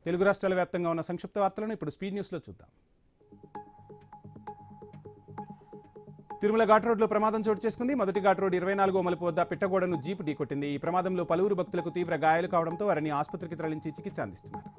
తెలుగు రాష్ట్రాల వ్యాప్తంగా ఉన్న సంక్షిప్త వార్తలను ఇప్పుడు స్పీడ్ న్యూస్లో చూద్దాం. తిరుమల ఘాట్ రోడ్లో ప్రమాదం చోటు చేసుకుంది. మొదటి ఘాట్ రోడ్ 24వ మలుపు వద్ద పిట్టగోడను జీపు ఢీకొట్టింది. ఈ ప్రమాదంలో పలువురు భక్తులకు తీవ్ర గాయాలు కావడంతో వారిని ఆసుపత్రికి తరలించి చికిత్స అందిస్తున్నారు.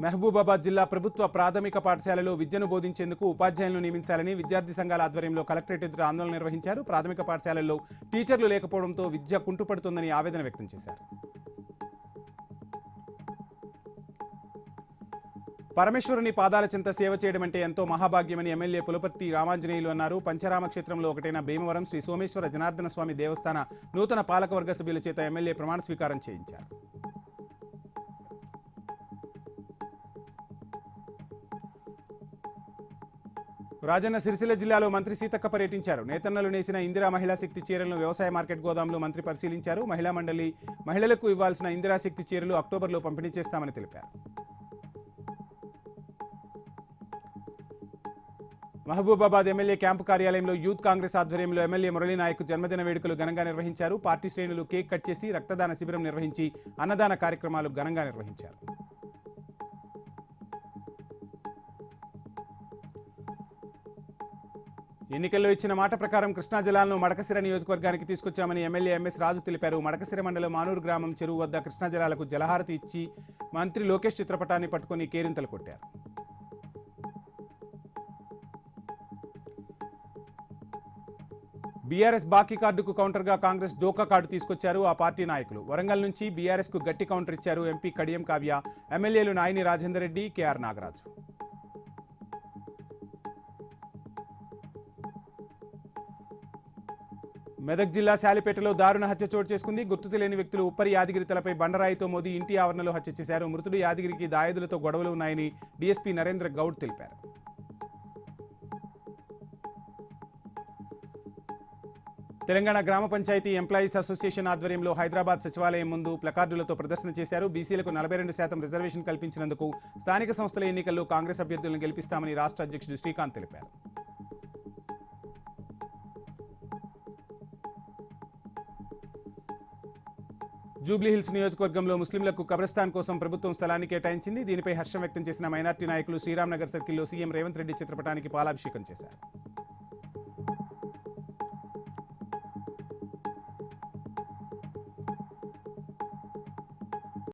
మహబూబాబాద్ జిల్లా ప్రభుత్వ ప్రాథమిక పాఠశాలలో విద్యను బోధించేందుకు ఉపాధ్యాయులను నియమించాలని విద్యార్థి సంఘాల ఆధ్వర్యంలో కలెక్టరేట్ ఎదుట ఆందోళన నిర్వహించారు. ప్రాథమిక పాఠశాలల్లో టీచర్లు లేకపోవడంతో విద్య కుంటుపడుతుందని ఆవేదన వ్యక్తం చేశారు. పరమేశ్వరుని పాదాల చెంత సేవ చేయడం అంటే ఎంతో మహాభాగ్యమని ఎమ్మెల్యే పులపర్తి రామాంజనేయులు అన్నారు. పంచరామ క్షేత్రంలో ఒకటైన భీమవరం శ్రీ సోమేశ్వర జనార్దన స్వామి దేవస్థాన నూతన పాలకవర్గ సభ్యుల చేత ఎమ్మెల్యే ప్రమాణ స్వీకారం చేయించారు. రాజన్న సిరిసిల్ల జిల్లాలో మంత్రి సీతక్క పర్యటించారు. నేతన్నలు నేసిన ఇందిరా మహిళా శక్తి చీరలను వ్యవసాయ మార్కెట్ గోదాంలో మంత్రి పరిశీలించారు. మహిళా మండలి మహిళలకు ఇవ్వాల్సిన ఇందిరా శక్తి చీరలు అక్టోబర్లో పంపిణీ చేస్తామని తెలిపారు. మహబూబాబాద్ ఎమ్మెల్యే క్యాంపు కార్యాలయంలో యూత్ కాంగ్రెస్ ఆధ్వర్యంలో ఎమ్మెల్యే మురళీనాయక్ జన్మదిన వేడుకలు ఘనంగా నిర్వహించారు. పార్టీ శ్రేణులు కేక్ కట్ చేసి రక్తదాన శిబిరం నిర్వహించి అన్నదాన కార్యక్రమాలు ఘనంగా నిర్వహించారు. ఎన్నికల్లో ఇచ్చిన మాట ప్రకారం కృష్ణా జిల్లాలను మడకశిర నియోజకవర్గానికి తీసుకొచ్చామని ఎమ్మెల్యే ఎంఎస్ రాజు తెలిపారు. మడకశిర మండలం మానూరు గ్రామం చెరువు వద్ద కృష్ణా జలాలకు జలహారతి ఇచ్చి మంత్రి లోకేష్ చిత్రపటాన్ని పట్టుకుని కేరింతలు కొట్టారు. బీఆర్ఎస్ బాకీ కార్డుకు కౌంటర్గా కాంగ్రెస్ డోకా కార్డు తీసుకొచ్చారు ఆ పార్టీ నాయకులు. వరంగల్ నుంచి బీఆర్ఎస్ కు గట్టి కౌంటర్ ఇచ్చారు ఎంపీ కడియం కావ్య, ఎమ్మెల్యేలు నాయని రాజేందర్ రెడ్డి, కేఆర్ నాగరాజు. మెదక్ జిల్లా శాలిపేటలో దారుణ హత్య చోటు చేసుకుంది. గుర్తు తెలియని వ్యక్తులు ఉప్పరి యాదగిరి తలపై బండరాయితో మోది ఇంటి ఆవరణలో హత్య చేశారు. మృతుడు యాదగిరికి దాయాదులతో గొడవలు ఉన్నాయని డీఎస్పీ నరేంద్ర గౌడ్ తెలిపారు. తెలంగాణ గ్రామ పంచాయతీ ఎంప్లాయీస్ అసోసియేషన్ ఆధ్వర్యంలో హైదరాబాద్ సచివాలయం ముందు ప్లకార్డులతో ప్రదర్శన చేశారు. బీసీలకు 42% రిజర్వేషన్ కల్పించినందుకు స్థానిక సంస్థల ఎన్నికల్లో కాంగ్రెస్ అభ్యర్థులను గెలిపిస్తామని రాష్ట్ర అధ్యక్షుడు శ్రీకాంత్ తెలిపారు. జూబ్లీహిల్స్ నియోజకవర్గంలో ముస్లింలకు కబ్రస్థాన్ కోసం ప్రభుత్వం స్థలాన్ని కేటాయించింది. దీనిపై హర్షం వ్యక్తం చేసిన మైనార్టీ నాయకులు శ్రీరామ్ నగర్ సర్కిల్లో సీఎం రేవంత్ రెడ్డి చిత్రపటానికి పాలాభిషేకం చేశారు.